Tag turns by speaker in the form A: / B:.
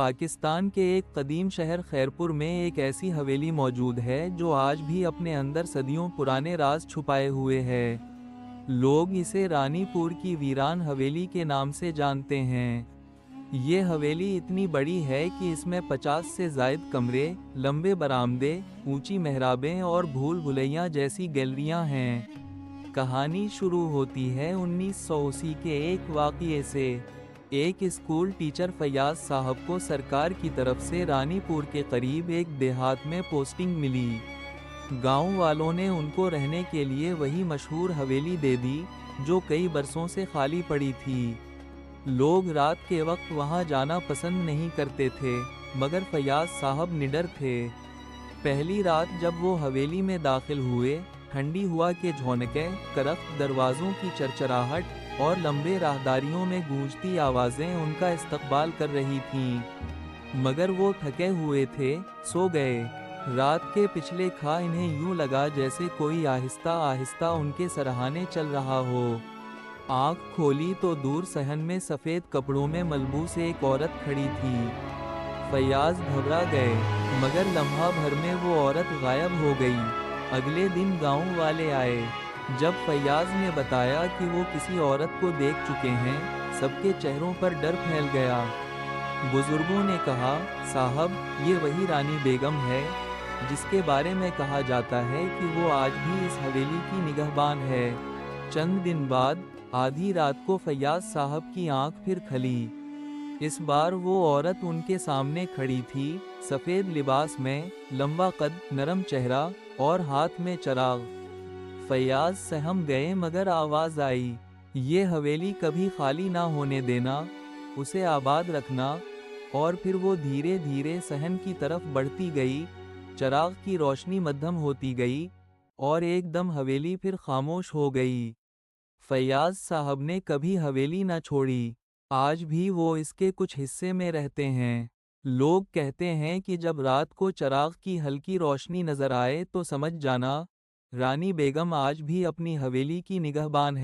A: پاکستان کے ایک قدیم شہر خیرپور میں ایک ایسی حویلی موجود ہے جو آج بھی اپنے اندر صدیوں پرانے راز چھپائے ہوئے ہے۔ لوگ اسے رانی پور کی ویران حویلی کے نام سے جانتے ہیں۔ یہ حویلی اتنی بڑی ہے کہ اس میں 50 سے زائد کمرے، لمبے برآمدے، اونچی محرابیں اور بھول بھلیاں جیسی گیلریاں ہیں۔ کہانی شروع ہوتی ہے 1980 کے ایک واقعے سے۔ ایک اسکول ٹیچر فیاض صاحب کو سرکار کی طرف سے رانی پور کے قریب ایک دیہات میں پوسٹنگ ملی۔ گاؤں والوں نے ان کو رہنے کے لیے وہی مشہور حویلی دے دی جو کئی برسوں سے خالی پڑی تھی۔ لوگ رات کے وقت وہاں جانا پسند نہیں کرتے تھے، مگر فیاض صاحب نڈر تھے۔ پہلی رات جب وہ حویلی میں داخل ہوئے، ٹھنڈی ہوا کے جھونکے، کرخت دروازوں کی چرچراہٹ اور لمبے راہداریوں میں گونجتی آوازیں ان کا استقبال کر رہی تھیں۔ مگر وہ تھکے ہوئے تھے، سو گئے۔ رات کے پچھلے کھا انہیں یوں لگا جیسے کوئی آہستہ آہستہ ان کے سرہانے چل رہا ہو۔ آنکھ کھولی تو دور صحن میں سفید کپڑوں میں ملبوس ایک عورت کھڑی تھی۔ فیاض گھبرا گئے، مگر لمحہ بھر میں وہ عورت غائب ہو گئی۔ اگلے دن گاؤں والے آئے۔ جب فیاض نے بتایا کہ وہ کسی عورت کو دیکھ چکے ہیں، سب کے چہروں پر ڈر پھیل گیا۔ بزرگوں نے کہا، صاحب، یہ وہی رانی بیگم ہے جس کے بارے میں کہا جاتا ہے کہ وہ آج بھی اس حویلی کی نگہبان ہے۔ چند دن بعد، آدھی رات کو فیاض صاحب کی آنکھ پھر کھلی۔ اس بار وہ عورت ان کے سامنے کھڑی تھی، سفید لباس میں، لمبا قد، نرم چہرہ اور ہاتھ میں چراغ۔ فیاض سہم گئے مگر آواز آئی، یہ حویلی کبھی خالی نہ ہونے دینا، اسے آباد رکھنا۔ اور پھر وہ دھیرے دھیرے صحن کی طرف بڑھتی گئی، چراغ کی روشنی مدھم ہوتی گئی، اور ایک دم حویلی پھر خاموش ہو گئی۔ فیاض صاحب نے کبھی حویلی نہ چھوڑی، آج بھی وہ اس کے کچھ حصے میں رہتے ہیں۔ لوگ کہتے ہیں کہ جب رات کو چراغ کی ہلکی روشنی نظر آئے تو سمجھ جانا، رانی بیگم آج بھی اپنی حویلی کی نگہبان ہے۔